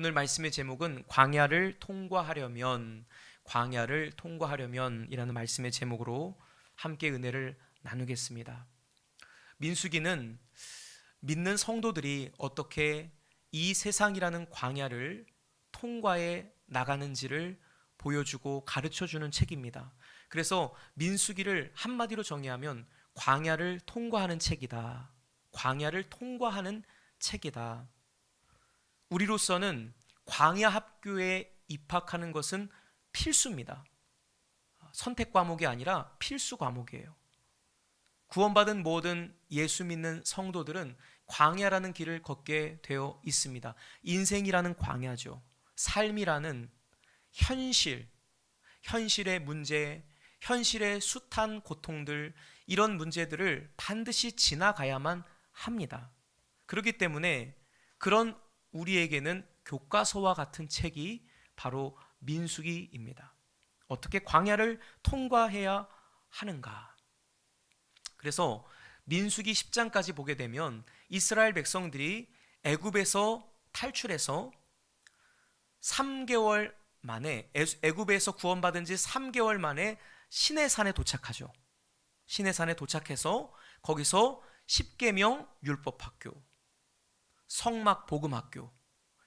오늘 말씀의 제목은 광야를 통과하려면이라는 말씀의 제목으로 함께 은혜를 나누겠습니다. 민수기는 믿는 성도들이 어떻게 이 세상이라는 광야를 통과해 나가는지를 보여주고 가르쳐주는 책입니다. 그래서 민수기를 한마디로 정의하면 광야를 통과하는 책이다. 광야를 통과하는 책이다. 우리로서는 광야 학교에 입학하는 것은 필수입니다. 선택 과목이 아니라 필수 과목이에요. 구원받은 모든 예수 믿는 성도들은 광야라는 길을 걷게 되어 있습니다. 인생이라는 광야죠. 삶이라는 현실의 문제, 현실의 숱한 고통들, 이런 문제들을 반드시 지나가야만 합니다. 그렇기 때문에 그런 우리에게는 교과서와 같은 책이 바로 민수기입니다. 어떻게 광야를 통과해야 하는가? 그래서 민수기 10장까지 보게 되면 이스라엘 백성들이 애굽에서 탈출해서 3개월 만에, 애굽에서 구원받은 지 3개월 만에 시내산에 도착하죠. 시내산에 도착해서 거기서 십계명 율법학교, 성막 복음학교,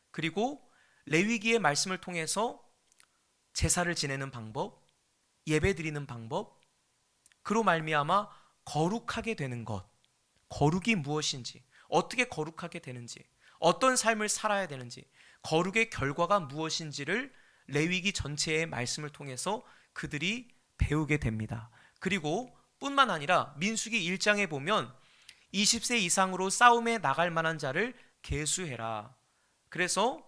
그리고 레위기의 말씀을 통해서 제사를 지내는 방법, 예배 드리는 방법, 그로 말미암아 거룩하게 되는 것, 거룩이 무엇인지, 어떻게 거룩하게 되는지, 어떤 삶을 살아야 되는지, 거룩의 결과가 무엇인지를 레위기 전체의 말씀을 통해서 그들이 배우게 됩니다. 그리고 뿐만 아니라 민수기 1장에 보면 20세 이상으로 싸움에 나갈 만한 자를 계수해라. 그래서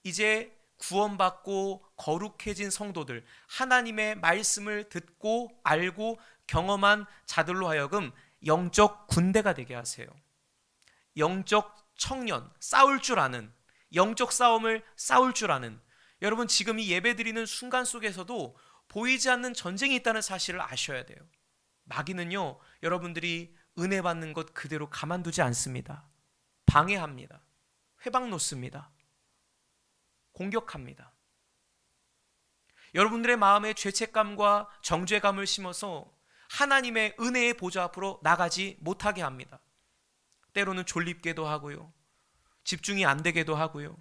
이제 구원받고 거룩해진 성도들, 하나님의 말씀을 듣고 알고 경험한 자들로 하여금 영적 군대가 되게 하세요. 영적 청년, 싸울 줄 아는, 영적 싸움을 싸울 줄 아는. 여러분, 지금 이 예배 드리는 순간 속에서도 보이지 않는 전쟁이 있다는 사실을 아셔야 돼요. 마귀는요, 여러분들이 은혜 받는 것 그대로 가만두지 않습니다. 방해합니다. 회방 놓습니다. 공격합니다. 여러분들의 마음에 죄책감과 정죄감을 심어서 하나님의 은혜의 보좌 앞으로 나가지 못하게 합니다. 때로는 졸립게도 하고요. 집중이 안 되게도 하고요.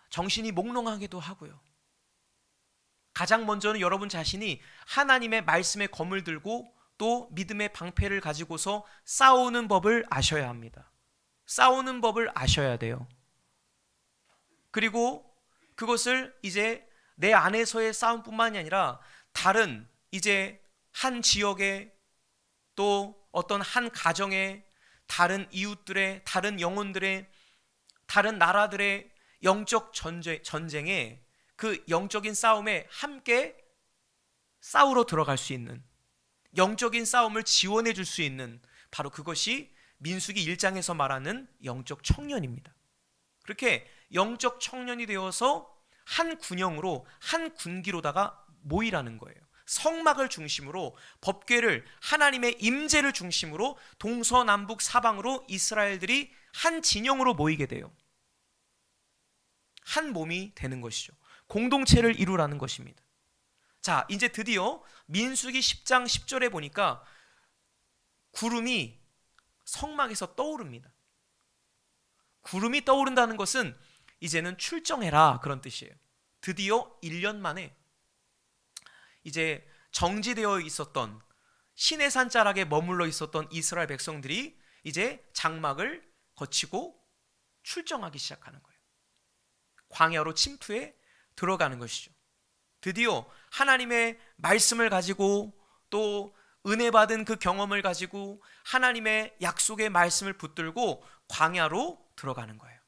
정신이 몽롱하게도 하고요. 가장 먼저는 여러분 자신이 하나님의 말씀의 검을 들고 또 믿음의 방패를 가지고서 싸우는 법을 아셔야 합니다. 싸우는 법을 아셔야 돼요. 그리고 그것을 이제 내 안에서의 싸움뿐만이 아니라 다른 이제 한 지역의 또 어떤 한 가정의 다른 이웃들의 다른 영혼들의 다른 나라들의 영적 전쟁에 그 영적인 싸움에 함께 싸우러 들어갈 수 있는 영적인 싸움을 지원해 줄 수 있는 바로 그것이 민수기 1장에서 말하는 영적 청년입니다. 그렇게 영적 청년이 되어서 한 군영으로 한 군기로다가 모이라는 거예요. 성막을 중심으로 법궤를 하나님의 임재를 중심으로 동서남북 사방으로 이스라엘들이 한 진영으로 모이게 돼요. 한 몸이 되는 것이죠. 공동체를 이루라는 것입니다. 자, 이제 드디어 민수기 10장 10절에 보니까 구름이 성막에서 떠오릅니다. 구름이 떠오른다는 것은 이제는 출정해라 그런 뜻이에요. 드디어 1년 만에 이제 정지되어 있었던 시내산 자락에 머물러 있었던 이스라엘 백성들이 이제 장막을 거치고 출정하기 시작하는 거예요. 광야로 침투해 들어가는 것이죠. 드디어 하나님의 말씀을 가지고 또 은혜 받은 그 경험을 가지고 하나님의 약속의 말씀을 붙들고 광야로 들어가는 거예요.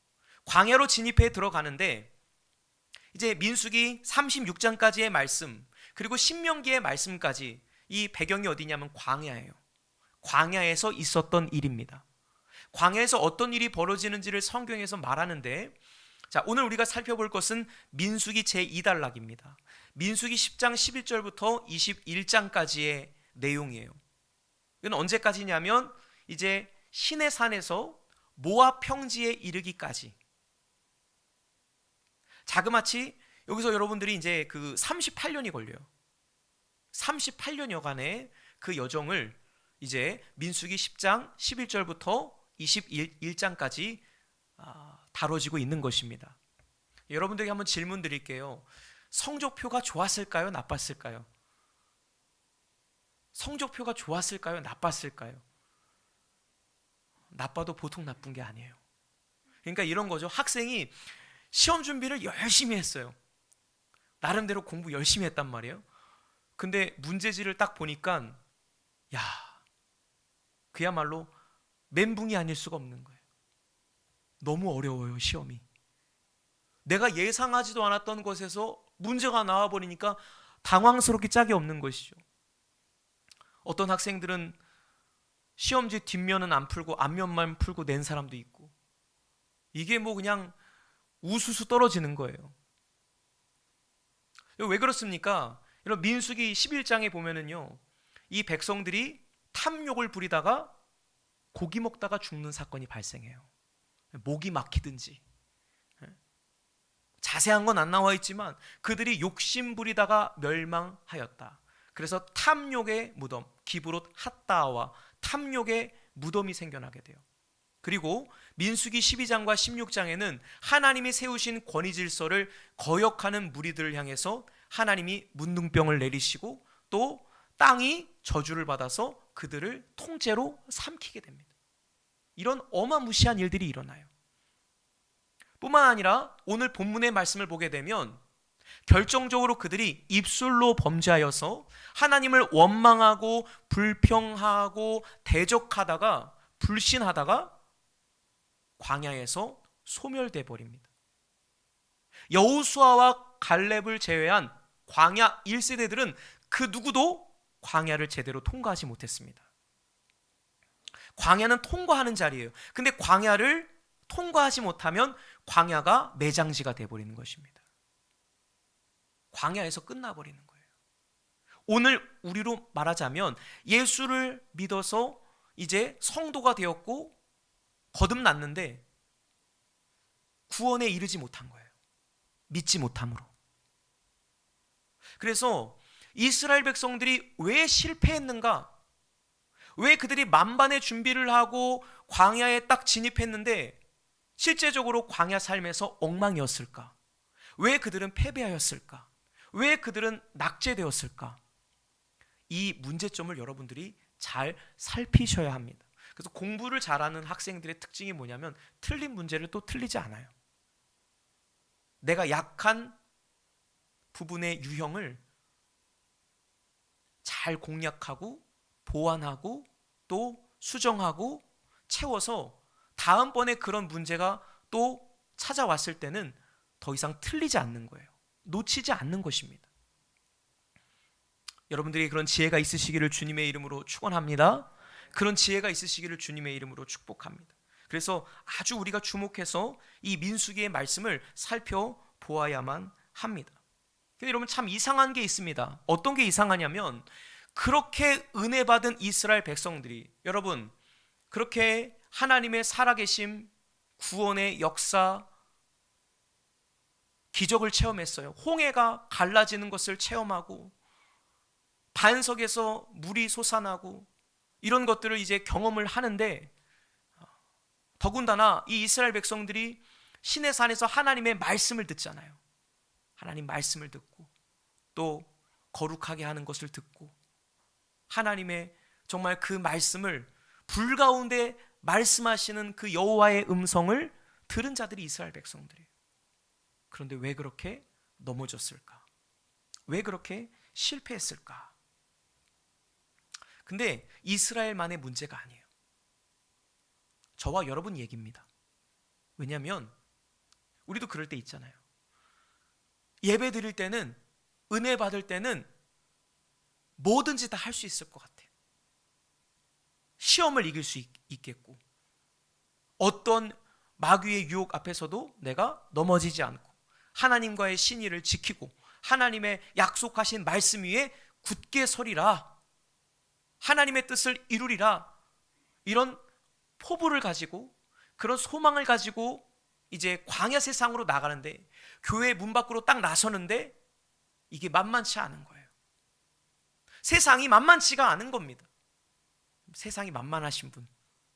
광야로 진입해 들어가는데 이제 민수기 36장까지의 말씀 그리고 신명기의 말씀까지 이 배경이 어디냐면 광야예요. 광야에서 있었던 일입니다. 광야에서 어떤 일이 벌어지는지를 성경에서 말하는데 자, 오늘 우리가 살펴볼 것은 민수기 제2단락입니다. 민수기 10장 11절부터 21장까지의 내용이에요. 이건 언제까지냐면 이제 시내산에서 모압 평지에 이르기까지 자그마치 여기서 여러분들이 이제 그 38년이 걸려요. 38년여간의 그 여정을 이제 민수기 10장 11절부터 21장까지 다뤄지고 있는 것입니다. 여러분들에게 한번 질문 드릴게요. 성적표가 좋았을까요? 나빴을까요? 성적표가 좋았을까요? 나빴을까요? 나빠도 보통 나쁜 게 아니에요. 그러니까 이런 거죠. 학생이 시험 준비를 열심히 했어요. 나름대로 공부 열심히 했단 말이에요. 근데 문제지를 딱 보니까 야, 그야말로 멘붕이 아닐 수가 없는 거예요. 너무 어려워요, 시험이. 내가 예상하지도 않았던 것에서 문제가 나와버리니까 당황스럽기 짝이 없는 것이죠. 어떤 학생들은 시험지 뒷면은 안 풀고 앞면만 풀고 낸 사람도 있고, 이게 뭐 그냥 우수수 떨어지는 거예요. 왜 그렇습니까? 이런 민수기 11장에 보면은요, 이 백성들이 탐욕을 부리다가 고기 먹다가 죽는 사건이 발생해요. 목이 막히든지. 자세한 건 안 나와 있지만 그들이 욕심 부리다가 멸망하였다. 그래서 탐욕의 무덤, 기브롯 핫다와 탐욕의 무덤이 생겨나게 돼요. 그리고 민수기 12장과 16장에는 하나님이 세우신 권위 질서를 거역하는 무리들을 향해서 하나님이 문둥병을 내리시고 또 땅이 저주를 받아서 그들을 통째로 삼키게 됩니다. 이런 어마무시한 일들이 일어나요. 뿐만 아니라 오늘 본문의 말씀을 보게 되면 결정적으로 그들이 입술로 범죄하여서 하나님을 원망하고 불평하고 대적하다가 불신하다가 광야에서 소멸돼 버립니다. 여호수아와 갈렙을 제외한 광야 1세대들은 그 누구도 광야를 제대로 통과하지 못했습니다. 광야는 통과하는 자리예요. 근데 광야를 통과하지 못하면 광야가 매장지가 되어버리는 것입니다. 광야에서 끝나버리는 거예요. 오늘 우리로 말하자면 예수를 믿어서 이제 성도가 되었고 거듭났는데 구원에 이르지 못한 거예요. 믿지 못함으로. 그래서 이스라엘 백성들이 왜 실패했는가? 왜 그들이 만반의 준비를 하고 광야에 딱 진입했는데 실제적으로 광야 삶에서 엉망이었을까? 왜 그들은 패배하였을까? 왜 그들은 낙제되었을까? 이 문제점을 여러분들이 잘 살피셔야 합니다. 그래서 공부를 잘하는 학생들의 특징이 뭐냐면 틀린 문제를 또 틀리지 않아요. 내가 약한 부분의 유형을 잘 공략하고 보완하고 또 수정하고 채워서 다음번에 그런 문제가 또 찾아왔을 때는 더 이상 틀리지 않는 거예요. 놓치지 않는 것입니다. 여러분들이 그런 지혜가 있으시기를 주님의 이름으로 축원합니다. 그런 지혜가 있으시기를 주님의 이름으로 축복합니다. 그래서 아주 우리가 주목해서 이 민수기의 말씀을 살펴보아야만 합니다. 근데 여러분 참 이상한 게 있습니다. 어떤 게 이상하냐면 그렇게 은혜 받은 이스라엘 백성들이 여러분 그렇게 하나님의 살아계심, 구원의 역사, 기적을 체험했어요. 홍해가 갈라지는 것을 체험하고 반석에서 물이 솟아나고 이런 것들을 이제 경험을 하는데 더군다나 이 이스라엘 백성들이 시내 산에서 하나님의 말씀을 듣잖아요. 하나님 말씀을 듣고 또 거룩하게 하는 것을 듣고 하나님의 정말 그 말씀을 불 가운데 말씀하시는 그 여호와의 음성을 들은 자들이 이스라엘 백성들이에요. 그런데 왜 그렇게 넘어졌을까? 왜 그렇게 실패했을까? 근데 이스라엘만의 문제가 아니에요. 저와 여러분 얘기입니다. 왜냐하면 우리도 그럴 때 있잖아요. 예배 드릴 때는 은혜 받을 때는 뭐든지 다 할 수 있을 것 같아요. 시험을 이길 수 있겠고 어떤 마귀의 유혹 앞에서도 내가 넘어지지 않고 하나님과의 신의를 지키고 하나님의 약속하신 말씀 위에 굳게 서리라, 하나님의 뜻을 이루리라, 이런 포부를 가지고 그런 소망을 가지고 이제 광야 세상으로 나가는데 교회 문 밖으로 딱 나서는데 이게 만만치 않은 거예요. 세상이 만만치가 않은 겁니다. 세상이 만만하신 분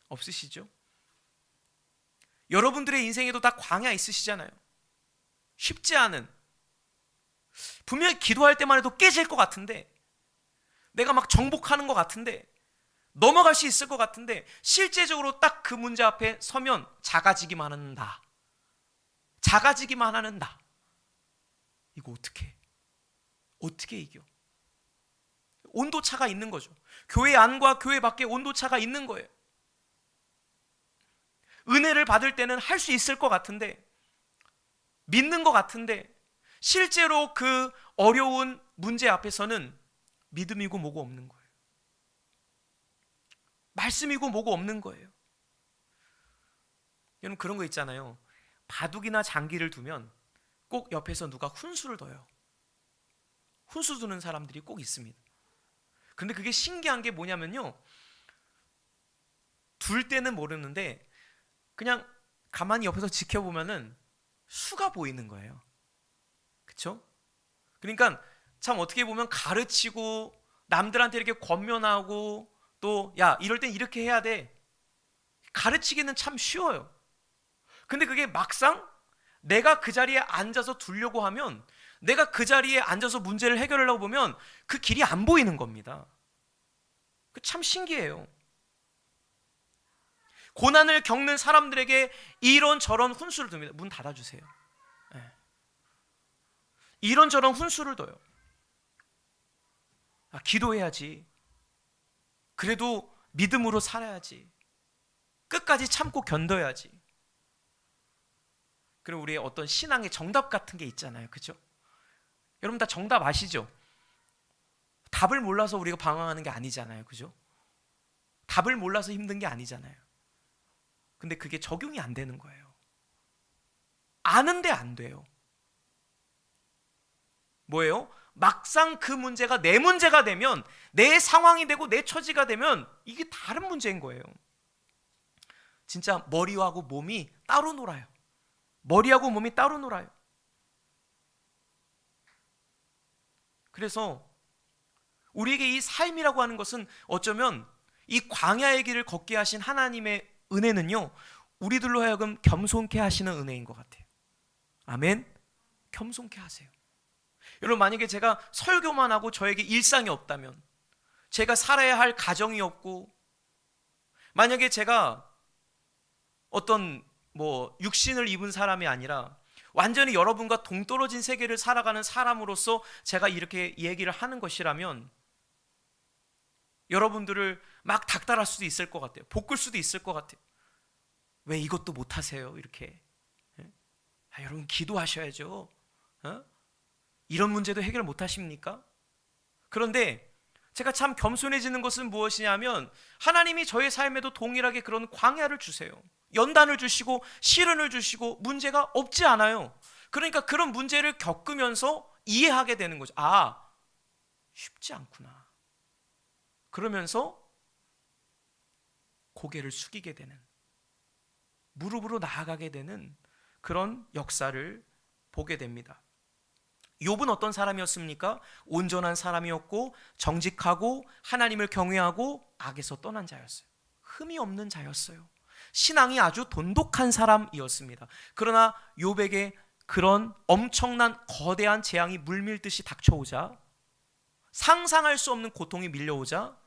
없으시죠? 여러분들의 인생에도 다 광야 있으시잖아요. 쉽지 않은, 분명히 기도할 때만 해도 깨질 것 같은데, 내가 막 정복하는 것 같은데, 넘어갈 수 있을 것 같은데, 실제적으로 딱 그 문제 앞에 서면 작아지기만 하는 나, 작아지기만 하는 나. 이거 어떻게 이겨? 온도차가 있는 거죠. 교회 안과 교회 밖에 온도차가 있는 거예요. 은혜를 받을 때는 할 수 있을 것 같은데, 믿는 것 같은데, 실제로 그 어려운 문제 앞에서는 믿음이고 뭐고 없는 거예요. 말씀이고 뭐고 없는 거예요. 여러분, 그런 거 있잖아요. 바둑이나 장기를 두면 꼭 옆에서 누가 훈수를 둬요. 훈수 두는 사람들이 꼭 있습니다. 그런데 그게 신기한 게 뭐냐면요, 둘 때는 모르는데 그냥 가만히 옆에서 지켜보면은 수가 보이는 거예요. 그렇죠? 그러니까 참 어떻게 보면 가르치고 남들한테 이렇게 권면하고 또 야, 이럴 땐 이렇게 해야 돼, 가르치기는 참 쉬워요. 근데 그게 막상 내가 그 자리에 앉아서 두려고 하면, 내가 그 자리에 앉아서 문제를 해결하려고 보면 그 길이 안 보이는 겁니다. 참 신기해요. 고난을 겪는 사람들에게 이런저런 훈수를 둡니다. 문 닫아주세요. 네. 이런저런 훈수를 둬요. 기도해야지, 그래도 믿음으로 살아야지, 끝까지 참고 견뎌야지. 그리고 우리의 어떤 신앙의 정답 같은 게 있잖아요. 그죠? 여러분 다 정답 아시죠? 답을 몰라서 우리가 방황하는 게 아니잖아요. 그죠? 답을 몰라서 힘든 게 아니잖아요. 근데 그게 적용이 안 되는 거예요. 아는데 안 돼요. 뭐예요? 막상 그 문제가 내 문제가 되면, 내 상황이 되고 내 처지가 되면 이게 다른 문제인 거예요. 진짜 머리하고 몸이 따로 놀아요. 머리하고 몸이 따로 놀아요. 그래서 우리에게 이 삶이라고 하는 것은 어쩌면 이 광야의 길을 걷게 하신 하나님의 은혜는요, 우리들로 하여금 겸손케 하시는 은혜인 것 같아요. 아멘. 겸손케 하세요. 여러분, 만약에 제가 설교만 하고 저에게 일상이 없다면, 제가 살아야 할 가정이 없고, 만약에 제가 어떤 육신을 입은 사람이 아니라 완전히 여러분과 동떨어진 세계를 살아가는 사람으로서 제가 이렇게 얘기를 하는 것이라면 여러분들을 막 닥달할 수도 있을 것 같아요. 볶을 수도 있을 것 같아요. 왜 이것도 못하세요? 이렇게. 여러분 기도하셔야죠. 이런 문제도 해결 못하십니까? 그런데 제가 참 겸손해지는 것은 무엇이냐면, 하나님이 저의 삶에도 동일하게 그런 광야를 주세요. 연단을 주시고 시련을 주시고 문제가 없지 않아요. 그러니까 그런 문제를 겪으면서 이해하게 되는 거죠. 쉽지 않구나. 그러면서 고개를 숙이게 되는, 무릎으로 나아가게 되는 그런 역사를 보게 됩니다. 욥은 어떤 사람이었습니까? 온전한 사람이었고 정직하고 하나님을 경외하고 악에서 떠난 자였어요. 흠이 없는 자였어요. 신앙이 아주 돈독한 사람이었습니다. 그러나 욥에게 그런 엄청난 거대한 재앙이 물밀듯이 닥쳐오자, 상상할 수 없는 고통이 밀려오자,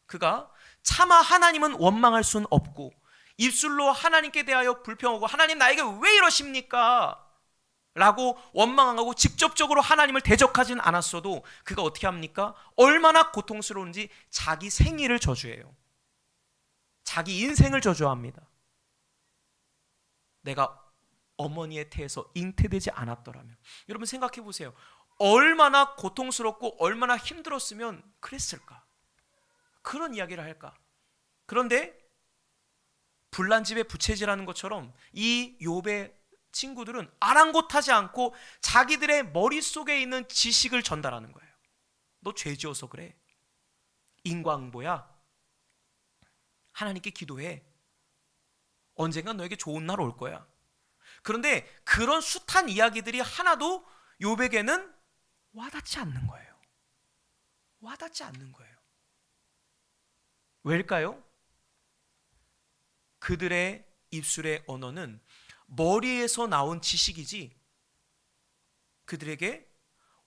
그가 차마 하나님은 원망할 수는 없고 입술로 하나님께 대하여 불평하고 하나님 나에게 왜 이러십니까? 라고 원망하고 직접적으로 하나님을 대적하진 않았어도 그가 어떻게 합니까? 얼마나 고통스러운지 자기 생일을 저주해요. 자기 인생을 저주합니다. 내가 어머니의 태에서 잉태되지 않았더라면. 여러분 생각해 보세요. 얼마나 고통스럽고 얼마나 힘들었으면 그랬을까? 그런 이야기를 할까? 그런데 불난집에 부채질하는 것처럼 이 욥의 친구들은 아랑곳하지 않고 자기들의 머릿속에 있는 지식을 전달하는 거예요. 너 죄 지어서 그래. 인과응보야. 하나님께 기도해. 언젠간 너에게 좋은 날 올 거야. 그런데 그런 숱한 이야기들이 하나도 욥에게는 와닿지 않는 거예요. 와닿지 않는 거예요. 왜일까요? 그들의 입술의 언어는 머리에서 나온 지식이지 그들에게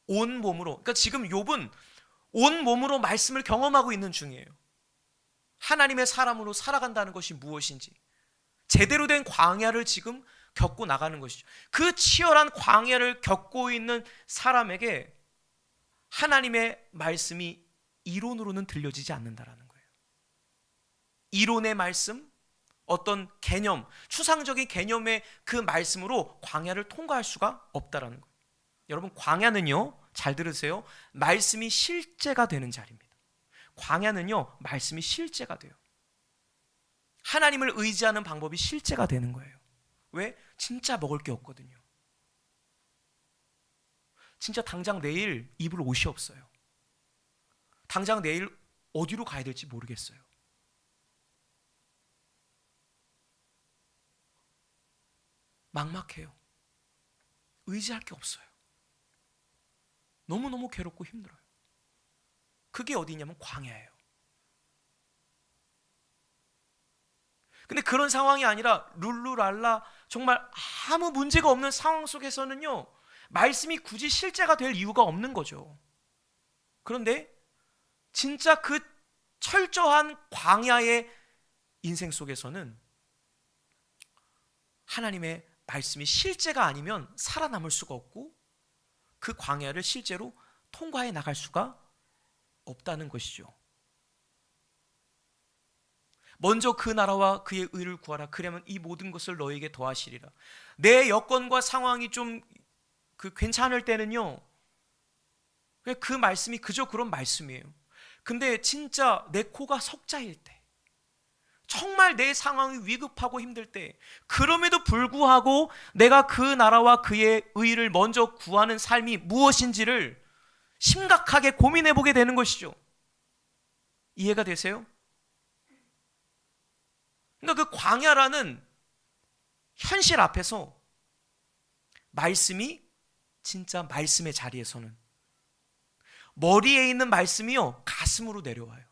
온 몸으로, 그러니까 지금 욥은 온 몸으로 말씀을 경험하고 있는 중이에요. 하나님의 사람으로 살아간다는 것이 무엇인지, 제대로 된 광야를 지금 겪고 나가는 것이죠. 그 치열한 광야를 겪고 있는 사람에게 하나님의 말씀이 이론으로는 들려지지 않는다라는 거예요. 이론의 말씀, 어떤 개념, 추상적인 개념의 그 말씀으로 광야를 통과할 수가 없다라는 거예요. 여러분, 광야는요, 잘 들으세요, 말씀이 실제가 되는 자리입니다. 광야는요, 말씀이 실제가 돼요. 하나님을 의지하는 방법이 실제가 되는 거예요. 왜? 진짜 먹을 게 없거든요. 진짜 당장 내일 입을 옷이 없어요. 당장 내일 어디로 가야 될지 모르겠어요. 막막해요. 의지할 게 없어요. 너무너무 괴롭고 힘들어요. 그게 어디냐면 광야예요. 근데 그런 상황이 아니라 룰루랄라 정말 아무 문제가 없는 상황 속에서는요, 말씀이 굳이 실제가 될 이유가 없는 거죠. 그런데 진짜 그 철저한 광야의 인생 속에서는 하나님의 말씀이 실제가 아니면 살아남을 수가 없고 그 광야를 실제로 통과해 나갈 수가 없다는 것이죠. 먼저 그 나라와 그의 의를 구하라. 그러면 이 모든 것을 너에게 더하시리라. 내 여건과 상황이 좀 괜찮을 때는요, 그 말씀이 그저 그런 말씀이에요. 근데 진짜 내 코가 석자일 때, 정말 내 상황이 위급하고 힘들 때, 그럼에도 불구하고 내가 그 나라와 그의 의를 먼저 구하는 삶이 무엇인지를 심각하게 고민해 보게 되는 것이죠. 이해가 되세요? 그러니까 그 광야라는 현실 앞에서 말씀이 진짜 말씀의 자리에서는 머리에 있는 말씀이요, 가슴으로 내려와요.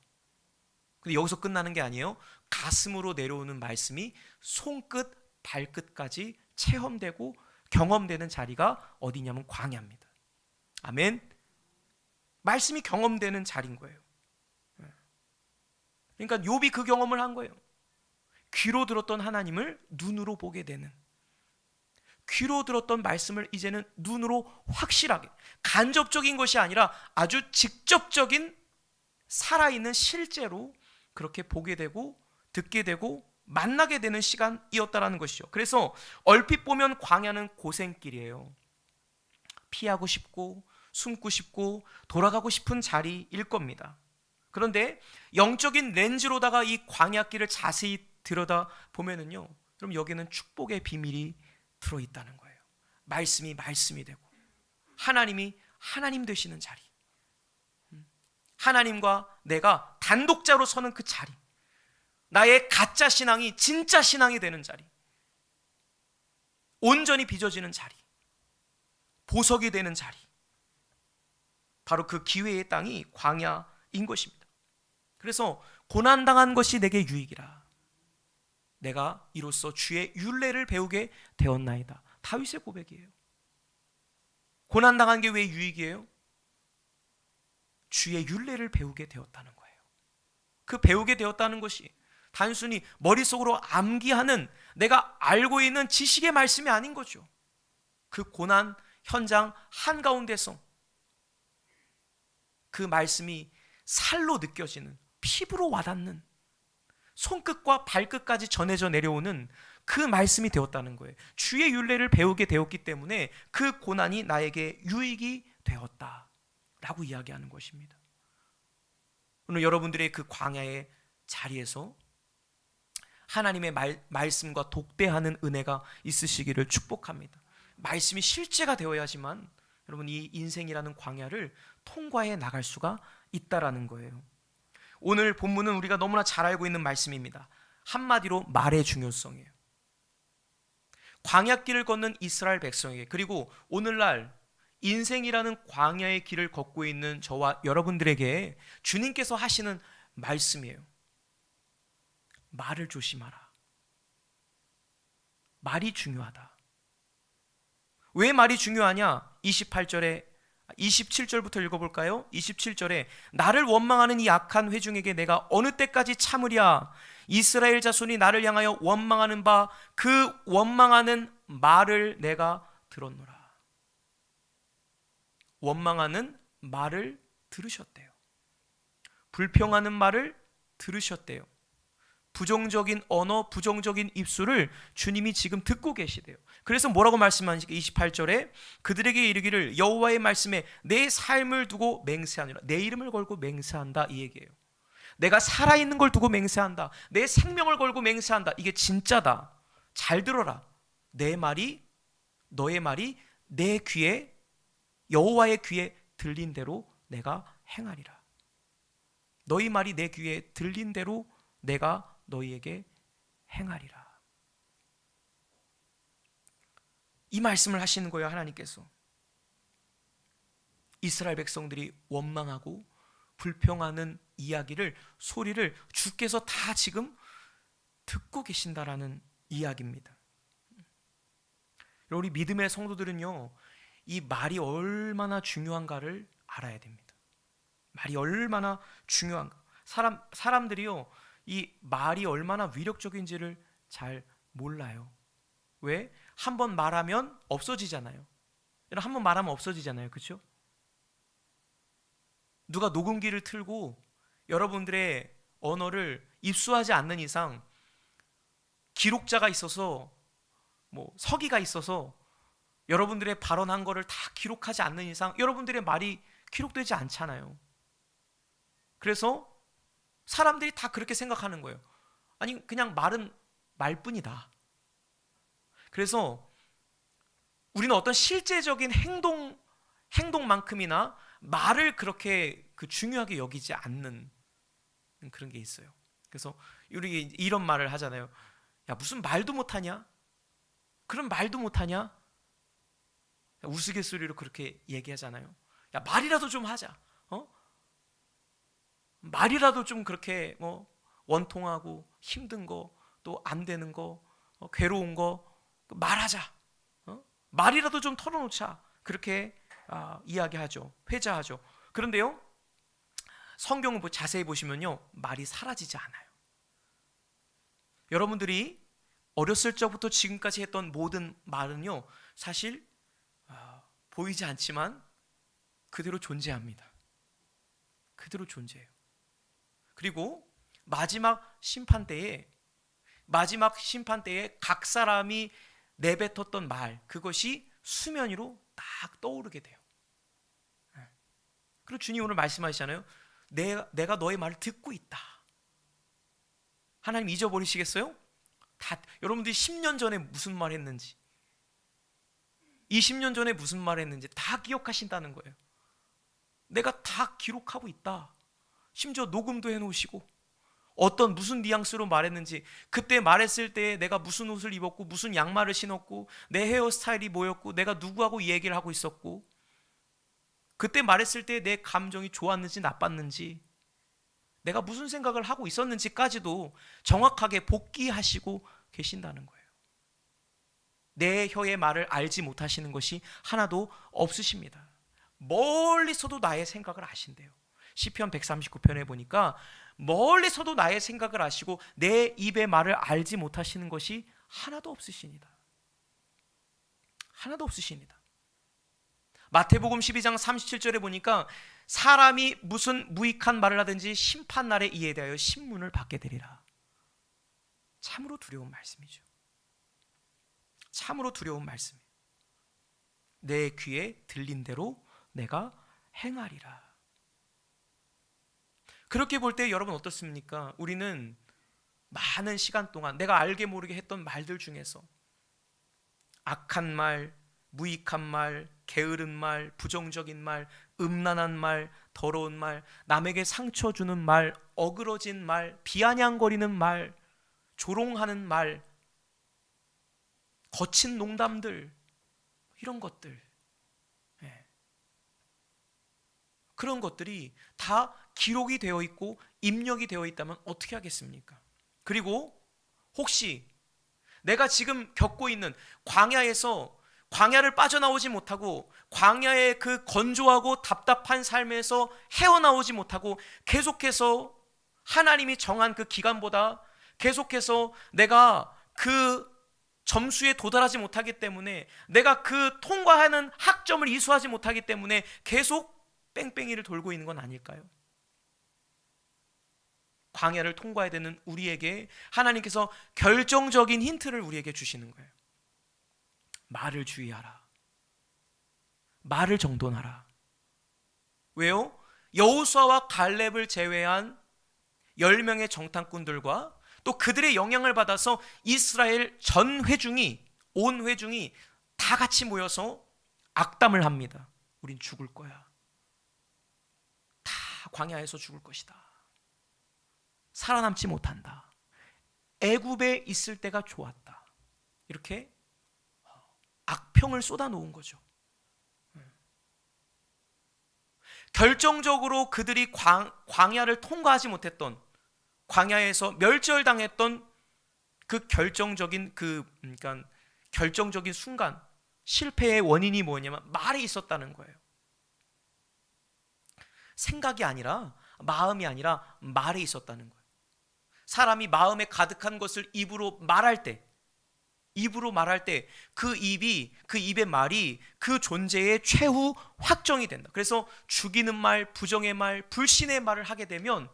근데 여기서 끝나는 게 아니에요. 가슴으로 내려오는 말씀이 손끝, 발끝까지 체험되고 경험되는 자리가 어디냐면 광야입니다. 아멘. 말씀이 경험되는 자리인 거예요. 그러니까 욥이 그 경험을 한 거예요. 귀로 들었던 하나님을 눈으로 보게 되는, 귀로 들었던 말씀을 이제는 눈으로 확실하게, 간접적인 것이 아니라 아주 직접적인 살아있는 실제로 그렇게 보게 되고 듣게 되고 만나게 되는 시간이었다라는 것이죠. 그래서 얼핏 보면 광야는 고생길이에요. 피하고 싶고 숨고 싶고 돌아가고 싶은 자리일 겁니다. 그런데 영적인 렌즈로다가 이 광야길을 자세히 들여다 보면은요, 그럼 여기는 축복의 비밀이 들어있다는 거예요. 말씀이 말씀이 되고 하나님이 하나님 되시는 자리, 하나님과 내가 단독자로 서는 그 자리, 나의 가짜 신앙이 진짜 신앙이 되는 자리, 온전히 빚어지는 자리, 보석이 되는 자리, 바로 그 기회의 땅이 광야인 것입니다. 그래서 고난당한 것이 내게 유익이라, 내가 이로써 주의 율례를 배우게 되었나이다. 다윗의 고백이에요. 고난당한 게 왜 유익이에요? 주의 율례를 배우게 되었다는 거예요. 그 배우게 되었다는 것이 단순히 머릿속으로 암기하는, 내가 알고 있는 지식의 말씀이 아닌 거죠. 그 고난 현장 한가운데서 그 말씀이 살로 느껴지는, 피부로 와닿는, 손끝과 발끝까지 전해져 내려오는 그 말씀이 되었다는 거예요. 주의 율례를 배우게 되었기 때문에 그 고난이 나에게 유익이 되었다라고 이야기하는 것입니다. 오늘 여러분들의 그 광야의 자리에서 하나님의 말씀과 독대하는 은혜가 있으시기를 축복합니다. 말씀이 실제가 되어야지만 여러분 이 인생이라는 광야를 통과해 나갈 수가 있다라는 거예요. 오늘 본문은 우리가 너무나 잘 알고 있는 말씀입니다. 한마디로 말의 중요성이에요. 광야길을 걷는 이스라엘 백성에게, 그리고 오늘날 인생이라는 광야의 길을 걷고 있는 저와 여러분들에게 주님께서 하시는 말씀이에요. 말을 조심하라. 말이 중요하다. 왜 말이 중요하냐? 27절부터 읽어볼까요? 27절에 나를 원망하는 이 악한 회중에게 내가 어느 때까지 참으랴? 이스라엘 자손이 나를 향하여 원망하는 바 그 원망하는 말을 내가 들었노라. 원망하는 말을 들으셨대요. 불평하는 말을 들으셨대요. 부정적인 언어, 부정적인 입술을 주님이 지금 듣고 계시대요. 그래서 뭐라고 말씀하시니까 28절에 그들에게 이르기를 여호와의 말씀에 내 삶을 두고 맹세하니라. 내 이름을 걸고 맹세한다, 이 얘기예요. 내가 살아있는 걸 두고 맹세한다. 내 생명을 걸고 맹세한다. 이게 진짜다. 잘 들어라. 내 말이, 너의 말이 내 귀에, 여호와의 귀에 들린 대로 내가 행하리라. 너희 말이 내 귀에 들린 대로 내가 너희에게 행하리라. 이 말씀을 하시는 거예요. 하나님께서 이스라엘 백성들이 원망하고 불평하는 이야기를, 소리를 주께서 다 지금 듣고 계신다라는 이야기입니다. 우리 믿음의 성도들은요, 이 말이 얼마나 중요한가를 알아야 됩니다. 말이 얼마나 중요한가. 사람들이요, 이 말이 얼마나 위력적인지를 잘 몰라요. 왜? 한번 말하면 없어지잖아요. 한번 말하면 없어지잖아요. 그렇죠? 누가 녹음기를 틀고 여러분들의 언어를 입수하지 않는 이상, 기록자가 있어서, 서기가 있어서 여러분들의 발언한 거를 다 기록하지 않는 이상 여러분들의 말이 기록되지 않잖아요. 그래서 사람들이 다 그렇게 생각하는 거예요. 아니, 그냥 말은 말뿐이다. 그래서 우리는 어떤 실제적인 행동만큼이나 말을 그렇게 중요하게 여기지 않는 그런 게 있어요. 그래서 우리 이런 말을 하잖아요. 야, 무슨 말도 못하냐? 그런 말도 못하냐? 우스갯소리로 그렇게 얘기하잖아요. 야, 말이라도 좀 하자. 말이라도 좀 그렇게 원통하고 힘든 거, 또 안 되는 거, 괴로운 거 말하자. 말이라도 좀 털어놓자. 그렇게 이야기하죠. 회자하죠. 그런데요, 성경을 자세히 보시면요, 말이 사라지지 않아요. 여러분들이 어렸을 적부터 지금까지 했던 모든 말은요, 사실 보이지 않지만 그대로 존재합니다. 그대로 존재해요. 그리고 마지막 심판 때에 각 사람이 내뱉었던 말, 그것이 수면 위로 딱 떠오르게 돼요. 그리고 주님 오늘 말씀하시잖아요. 내가 너의 말을 듣고 있다. 하나님 잊어버리시겠어요? 여러분들이 10년 전에 무슨 말 했는지, 20년 전에 무슨 말 했는지 다 기억하신다는 거예요. 내가 다 기록하고 있다. 심지어 녹음도 해놓으시고, 무슨 뉘앙스로 말했는지, 그때 말했을 때 내가 무슨 옷을 입었고 무슨 양말을 신었고 내 헤어스타일이 뭐였고 내가 누구하고 이 얘기를 하고 있었고, 그때 말했을 때 내 감정이 좋았는지 나빴는지, 내가 무슨 생각을 하고 있었는지까지도 정확하게 복기하시고 계신다는 거예요. 내 혀의 말을 알지 못하시는 것이 하나도 없으십니다. 멀리서도 나의 생각을 아신대요. 시편 139편에 보니까 멀리서도 나의 생각을 아시고 내 입의 말을 알지 못하시는 것이 하나도 없으시니다. 하나도 없으시니다. 마태복음 12장 37절에 보니까 사람이 무슨 무익한 말을 하든지 심판날에 이에 대하여 신문을 받게 되리라. 참으로 두려운 말씀이죠. 참으로 두려운 말씀이에요. 내 귀에 들린 대로 내가 행하리라. 그렇게 볼 때 여러분 어떻습니까? 우리는 많은 시간 동안 내가 알게 모르게 했던 말들 중에서 악한 말, 무익한 말, 게으른 말, 부정적인 말, 음란한 말, 더러운 말, 남에게 상처 주는 말, 어그러진 말, 비아냥거리는 말, 조롱하는 말, 거친 농담들, 이런 것들, 그런 것들이 다 기록이 되어 있고 입력이 되어 있다면 어떻게 하겠습니까? 그리고 혹시 내가 지금 겪고 있는 광야에서 광야를 빠져나오지 못하고 광야의 그 건조하고 답답한 삶에서 헤어나오지 못하고 계속해서 하나님이 정한 그 기간보다 계속해서 내가 그 점수에 도달하지 못하기 때문에, 내가 그 통과하는 학점을 이수하지 못하기 때문에 계속 뺑뺑이를 돌고 있는 건 아닐까요? 광야를 통과해야 되는 우리에게 하나님께서 결정적인 힌트를 우리에게 주시는 거예요. 말을 주의하라. 말을 정돈하라. 왜요? 여호수아와 갈렙을 제외한 10명의 정탐꾼들과 또 그들의 영향을 받아서 이스라엘 전 회중이, 온 회중이 다 같이 모여서 악담을 합니다. 우린 죽을 거야. 다 광야에서 죽을 것이다. 살아남지 못한다. 애굽에 있을 때가 좋았다. 이렇게 악평을 쏟아놓은 거죠. 결정적으로 그들이 광야를 통과하지 못했던, 광야에서 멸절당했던 그 결정적인 그러니까 결정적인 순간, 실패의 원인이 뭐냐면 말에 있었다는 거예요. 생각이 아니라, 마음이 아니라 말에 있었다는 거예요. 사람이 마음에 가득한 것을 입으로 말할 때 그 입의 말이 그 존재의 최후 확정이 된다. 그래서 죽이는 말, 부정의 말, 불신의 말을 하게 되면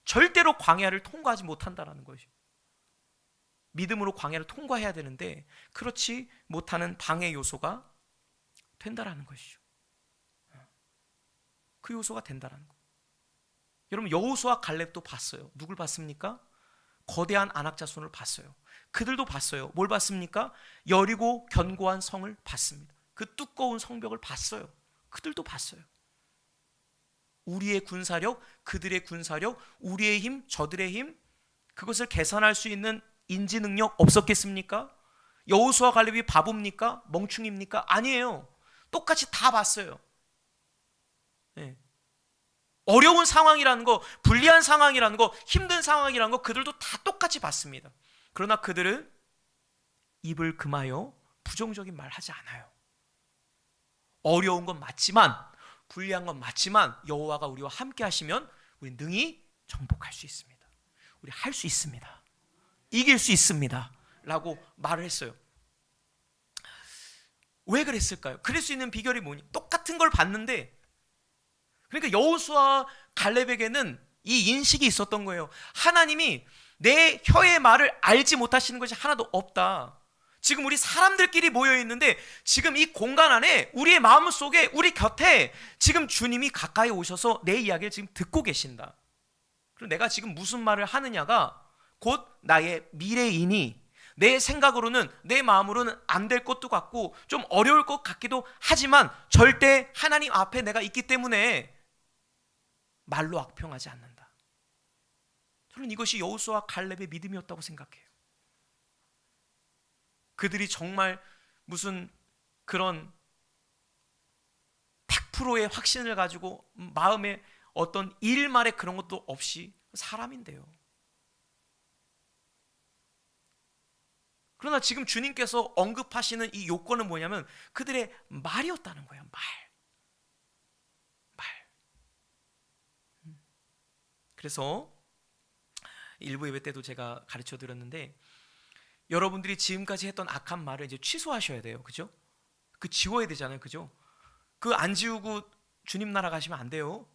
절대로 광야를 통과하지 못한다는 것이죠. 믿음으로 광야를 통과해야 되는데 그렇지 못하는 방해 요소가 된다라는 것이죠. 그 요소가 된다라는 거. 여러분, 여호수아 갈렙도 봤어요. 누굴 봤습니까? 거대한 아낙 자손을 봤어요. 그들도 봤어요. 뭘 봤습니까? 여리고 견고한 성을 봤습니다. 그 두꺼운 성벽을 봤어요. 그들도 봤어요. 우리의 군사력, 그들의 군사력, 우리의 힘, 저들의 힘, 그것을 계산할 수 있는 인지 능력 없었겠습니까? 여호수아 갈렙이 바보입니까? 멍충입니까? 아니에요. 똑같이 다 봤어요. 네. 어려운 상황이라는 거, 불리한 상황이라는 거, 힘든 상황이라는 거 그들도 다 똑같이 봤습니다. 그러나 그들은 입을 금하여 부정적인 말 하지 않아요. 어려운 건 맞지만, 불리한 건 맞지만 여호와가 우리와 함께 하시면 우리 능히 정복할 수 있습니다. 우리 할 수 있습니다. 이길 수 있습니다. 라고 말을 했어요. 왜 그랬을까요? 그럴 수 있는 비결이 뭐니? 똑같은 걸 봤는데, 그러니까 여호수아 갈렙에게는 이 인식이 있었던 거예요. 하나님이 내 혀의 말을 알지 못하시는 것이 하나도 없다. 지금 우리 사람들끼리 모여 있는데 지금 이 공간 안에 우리의 마음속에, 우리 곁에 지금 주님이 가까이 오셔서 내 이야기를 지금 듣고 계신다. 그리고 내가 지금 무슨 말을 하느냐가 곧 나의 미래이니, 내 생각으로는, 내 마음으로는 안 될 것도 같고 좀 어려울 것 같기도 하지만 절대 하나님 앞에 내가 있기 때문에 말로 악평하지 않는다. 저는 이것이 여호수아 갈렙의 믿음이었다고 생각해요. 그들이 정말 무슨 그런 100%의 확신을 가지고 마음에 어떤 일말의 그런 것도 없이 사람인데요. 그러나 지금 주님께서 언급하시는 이 요건은 뭐냐면 그들의 말이었다는 거예요. 말. 그래서 일부 예배 때도 제가 가르쳐 드렸는데, 여러분들이 지금까지 했던 악한 말을 이제 취소하셔야 돼요. 그죠? 그 지워야 되잖아요. 그죠? 그 안 지우고 주님 나라 가시면 안 돼요.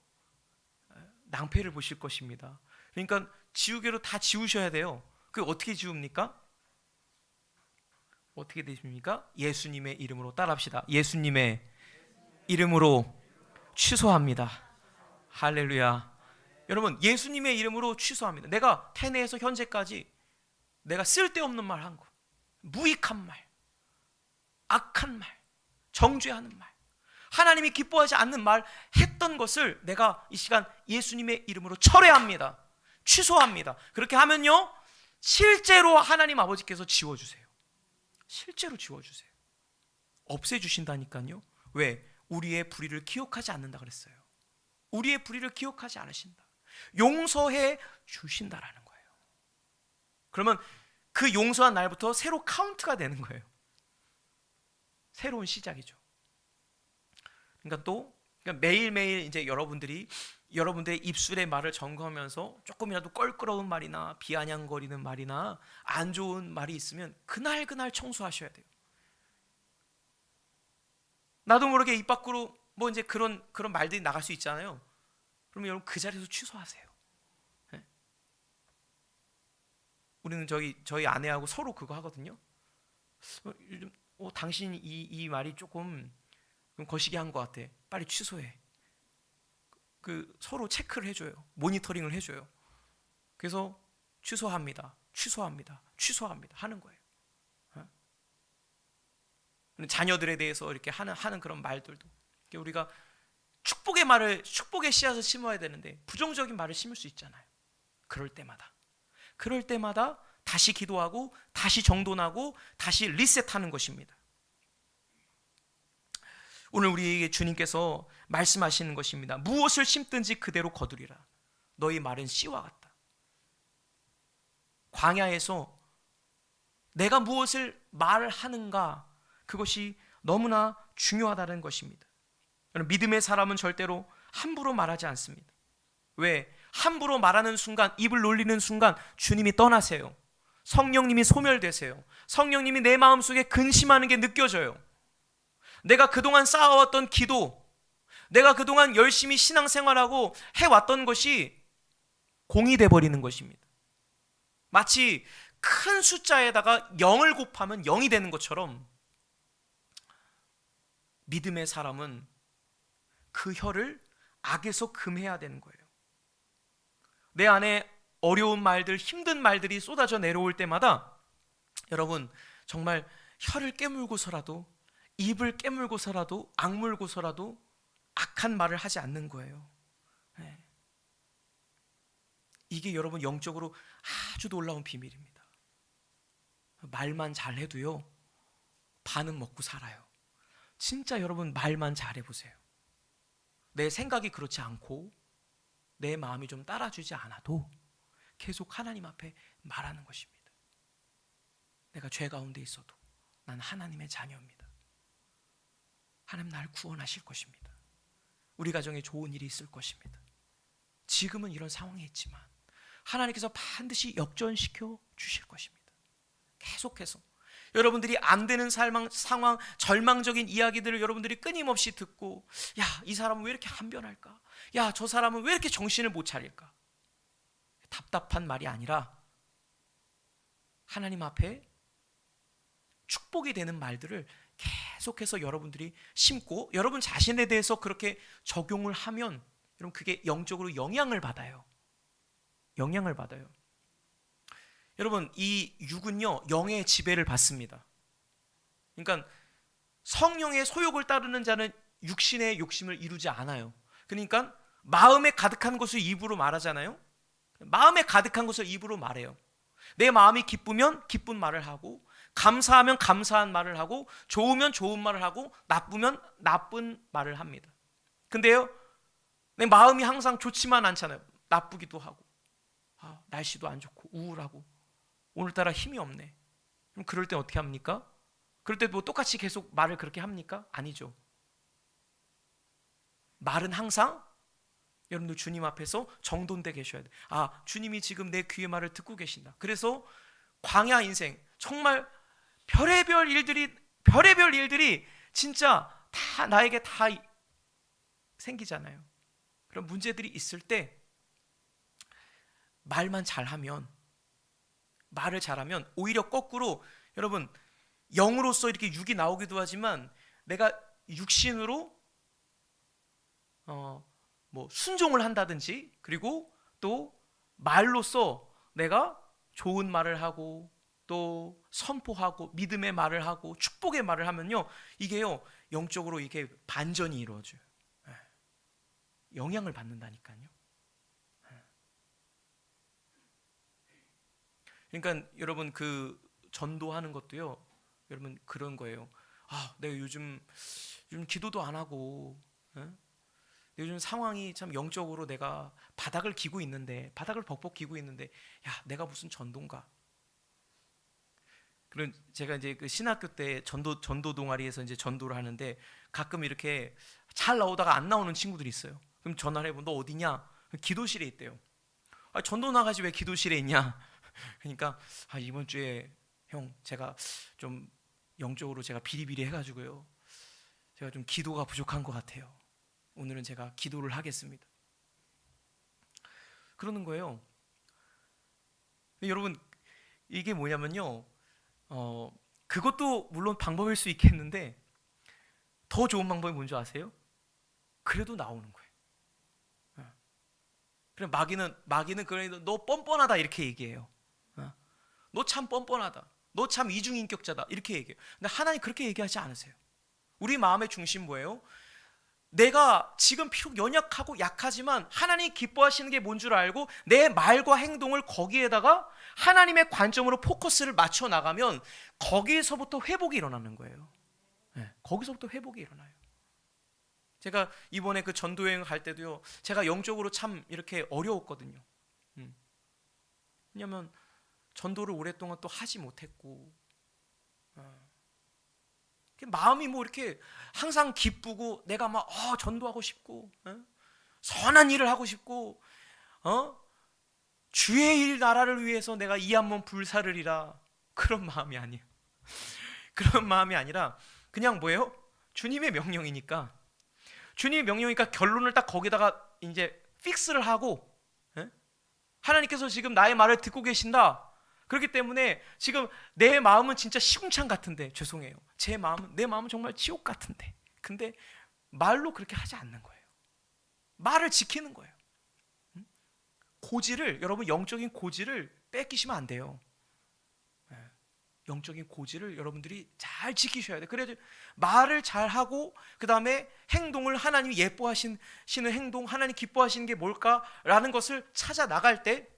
낭패를 보실 것입니다. 그러니까 지우개로 다 지우셔야 돼요. 그 어떻게 지웁니까? 어떻게 되십니까? 예수님의 이름으로 따라합시다. 예수님의 이름으로 취소합니다. 할렐루야. 여러분, 예수님의 이름으로 취소합니다. 내가 태내에서 현재까지 내가 쓸데없는 말 한 거, 무익한 말, 악한 말, 정죄하는 말, 하나님이 기뻐하지 않는 말 했던 것을 내가 이 시간 예수님의 이름으로 철회합니다. 취소합니다. 그렇게 하면요, 실제로 하나님 아버지께서 지워주세요. 실제로 지워주세요. 없애주신다니까요. 왜? 우리의 불의를 기억하지 않는다 그랬어요. 우리의 불의를 기억하지 않으신다. 용서해 주신다라는 거예요. 그러면 그 용서한 날부터 새로 카운트가 되는 거예요. 새로운 시작이죠. 그러니까 또 매일매일 이제 여러분들의 입술의 말을 점검하면서 조금이라도 껄끄러운 말이나 비아냥거리는 말이나 안 좋은 말이 있으면 그날 청소하셔야 돼요. 나도 모르게 입 밖으로 뭐 이제 그런 말들이 나갈 수 있잖아요. 그러면 여러분 그 자리에서 취소하세요. 네? 우리는 저희 아내하고 서로 그거 하거든요. 요즘 당신 이 말이 조금 거시기 한 것 같아. 빨리 취소해. 그 서로 체크를 해줘요. 모니터링을 해줘요. 그래서 취소합니다 하는 거예요. 자녀들에 대해서 이렇게 하는 그런 말들도 우리가 축복의 씨앗을 심어야 되는데 부정적인 말을 심을 수 있잖아요. 그럴 때마다 다시 기도하고 다시 정돈하고 다시 리셋하는 것입니다. 오늘 우리에게 주님께서 말씀하시는 것입니다. 무엇을 심든지 그대로 거두리라. 너희 말은 씨와 같다. 광야에서 내가 무엇을 말하는가, 그것이 너무나 중요하다는 것입니다. 믿음의 사람은 절대로 함부로 말하지 않습니다. 왜? 함부로 말하는 순간, 입을 놀리는 순간 주님이 떠나세요. 성령님이 소멸되세요. 성령님이 내 마음속에 근심하는 게 느껴져요. 내가 그동안 쌓아왔던 기도, 내가 그동안 열심히 신앙생활하고 해왔던 것이 공이 돼버리는 것입니다. 마치 큰 숫자에다가 0을 곱하면 0이 되는 것처럼 믿음의 사람은 그 혀를 악에서 금해야 되는 거예요. 내 안에 어려운 말들, 힘든 말들이 쏟아져 내려올 때마다 여러분 정말 혀를 깨물고서라도, 입을 깨물고서라도, 악물고서라도 악한 말을 하지 않는 거예요. 이게 여러분 영적으로 아주 놀라운 비밀입니다. 말만 잘해도요 반은 먹고 살아요. 진짜 여러분 말만 잘해보세요. 내 생각이 그렇지 않고 내 마음이 좀 따라주지 않아도 계속 하나님 앞에 말하는 것입니다. 내가 죄 가운데 있어도 난 하나님의 자녀입니다. 하나님 날 구원하실 것입니다. 우리 가정에 좋은 일이 있을 것입니다. 지금은 이런 상황에 있지만 하나님께서 반드시 역전시켜 주실 것입니다. 계속해서 여러분들이 안 되는 상황, 절망적인 이야기들을 여러분들이 끊임없이 듣고, 야, 이 사람은 왜 이렇게 안 변할까? 야, 저 사람은 왜 이렇게 정신을 못 차릴까? 답답한 말이 아니라 하나님 앞에 축복이 되는 말들을 계속해서 여러분들이 심고 여러분 자신에 대해서 그렇게 적용을 하면 여러분 그게 영적으로 영향을 받아요. 영향을 받아요. 여러분 이 육은요 영의 지배를 받습니다. 그러니까 성령의 소욕을 따르는 자는 육신의 욕심을 이루지 않아요. 그러니까 마음에 가득한 것을 입으로 말하잖아요. 마음에 가득한 것을 입으로 말해요. 내 마음이 기쁘면 기쁜 말을 하고, 감사하면 감사한 말을 하고, 좋으면 좋은 말을 하고, 나쁘면 나쁜 말을 합니다. 근데요 내 마음이 항상 좋지만 않잖아요. 나쁘기도 하고, 날씨도 안 좋고 우울하고 오늘따라 힘이 없네. 그럼 그럴 때 어떻게 합니까? 그럴 때 뭐 똑같이 계속 말을 그렇게 합니까? 아니죠. 말은 항상 여러분들 주님 앞에서 정돈돼 계셔야 돼요. 주님이 지금 내 귀의 말을 듣고 계신다. 그래서 광야 인생 정말 별의별 일들이 진짜 다 나에게 다 생기잖아요. 그런 문제들이 있을 때 말만 잘하면, 말을 잘하면 오히려 거꾸로 여러분 영으로서 이렇게 육이 나오기도 하지만 내가 육신으로 뭐 순종을 한다든지, 그리고 또 말로써 내가 좋은 말을 하고 또 선포하고 믿음의 말을 하고 축복의 말을 하면요 이게요 영적으로 이게 반전이 이루어져요. 영향을 받는다니까요. 그러니까 여러분 그 전도하는 것도요 여러분 그런 거예요. 내가 요즘 기도도 안 하고, 요즘 상황이 참 영적으로 내가 바닥을 기고 있는데, 바닥을 벅벅 기고 있는데, 야, 내가 무슨 전도인가? 그런 제가 이제 그 신학교 때 전도 동아리에서 이제 전도를 하는데 가끔 이렇게 잘 나오다가 안 나오는 친구들이 있어요. 그럼 전화를 해보면 너 어디냐? 기도실에 있대요. 전도 나가지 왜 기도실에 있냐? 그러니까 이번 주에 형 제가 좀 영적으로 제가 비리비리 해가지고요. 제가 좀 기도가 부족한 것 같아요. 오늘은 제가 기도를 하겠습니다. 그러는 거예요. 여러분 이게 뭐냐면요. 그것도 물론 방법일 수 있겠는데 더 좋은 방법이 뭔지 아세요? 그래도 나오는 거예요. 그래 마귀는 그래도 너 뻔뻔하다 이렇게 얘기해요. 너 참 뻔뻔하다. 너 참 이중인격자다 이렇게 얘기해요. 근데 하나님 그렇게 얘기하지 않으세요. 우리 마음의 중심 뭐예요? 내가 지금 비록 연약하고 약하지만 하나님이 기뻐하시는 게 뭔 줄 알고 내 말과 행동을 거기에다가 하나님의 관점으로 포커스를 맞춰 나가면 거기에서부터 회복이 일어나는 거예요. 거기서부터 회복이 일어나요. 제가 이번에 그 전도여행 갈 때도요, 제가 영적으로 참 이렇게 어려웠거든요. 왜냐면 전도를 오랫동안 또 하지 못했고, 마음이 뭐 이렇게 항상 기쁘고 내가 막 전도하고 싶고, 선한 일을 하고 싶고, 주의 일 나라를 위해서 내가 이 한 몸 불사르리라, 그런 마음이 아니에요. 그런 마음이 아니라 그냥 뭐예요? 주님의 명령이니까, 결론을 딱 거기다가 이제 픽스를 하고, 하나님께서 지금 나의 말을 듣고 계신다. 그렇기 때문에 지금 내 마음은 진짜 시궁창 같은데, 죄송해요. 내 마음은 정말 지옥 같은데, 근데 말로 그렇게 하지 않는 거예요. 말을 지키는 거예요. 여러분 영적인 고지를 뺏기시면 안 돼요. 영적인 고지를 여러분들이 잘 지키셔야 돼요. 그래야지 말을 잘 하고 그 다음에 행동을, 하나님이 예뻐하시는 행동, 하나님 기뻐하시는 게 뭘까라는 것을 찾아 나갈 때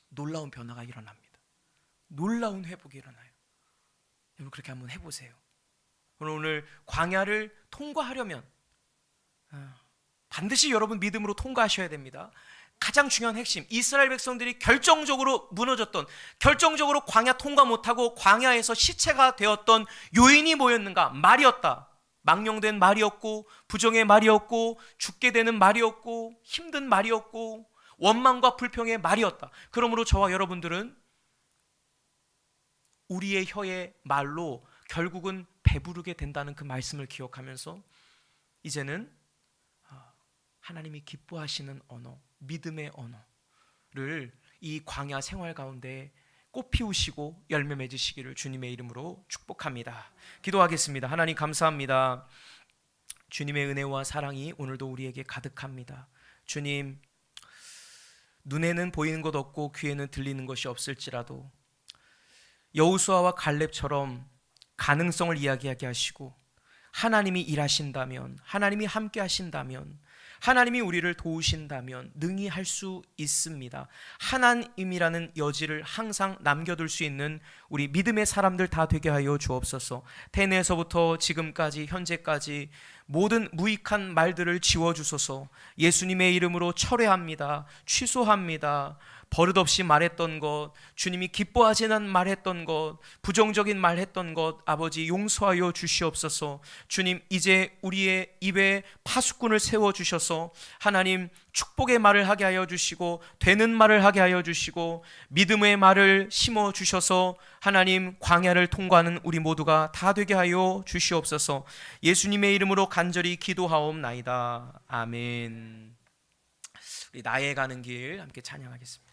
놀라운 변화가 일어납니다. 놀라운 회복이 일어나요. 여러분 그렇게 한번 해보세요. 오늘 광야를 통과하려면 반드시 여러분 믿음으로 통과하셔야 됩니다. 가장 중요한 핵심, 이스라엘 백성들이 결정적으로 무너졌던, 결정적으로 광야 통과 못하고 광야에서 시체가 되었던 요인이 뭐였는가? 말이었다. 망령된 말이었고, 부정의 말이었고, 죽게 되는 말이었고, 힘든 말이었고, 원망과 불평의 말이었다. 그러므로 저와 여러분들은 우리의 혀의 말로 결국은 배부르게 된다는 그 말씀을 기억하면서 이제는 하나님이 기뻐하시는 언어, 믿음의 언어를 이 광야 생활 가운데 꽃 피우시고 열매 맺으시기를 주님의 이름으로 축복합니다. 기도하겠습니다. 하나님 감사합니다. 주님의 은혜와 사랑이 오늘도 우리에게 가득합니다. 주님, 눈에는 보이는 것 없고 귀에는 들리는 것이 없을지라도 여호수아와 갈렙처럼 가능성을 이야기하게 하시고, 하나님이 일하신다면, 하나님이 함께 하신다면, 하나님이 우리를 도우신다면 능히 할 수 있습니다. 하나님이라는 여지를 항상 남겨둘 수 있는 우리 믿음의 사람들 다 되게 하여 주옵소서. 태내에서부터 지금까지 현재까지 모든 무익한 말들을 지워주소서. 예수님의 이름으로 철회합니다. 취소합니다. 버릇없이 말했던 것, 주님이 기뻐하지 않는 말했던 것, 부정적인 말했던 것, 아버지 용서하여 주시옵소서. 주님, 이제 우리의 입에 파수꾼을 세워주셔서 하나님 축복의 말을 하게 하여 주시고, 되는 말을 하게 하여 주시고, 믿음의 말을 심어주셔서 하나님 광야를 통과하는 우리 모두가 다 되게 하여 주시옵소서. 예수님의 이름으로 간절히 기도하옵나이다. 아멘. 우리 나의 가는 길 함께 찬양하겠습니다.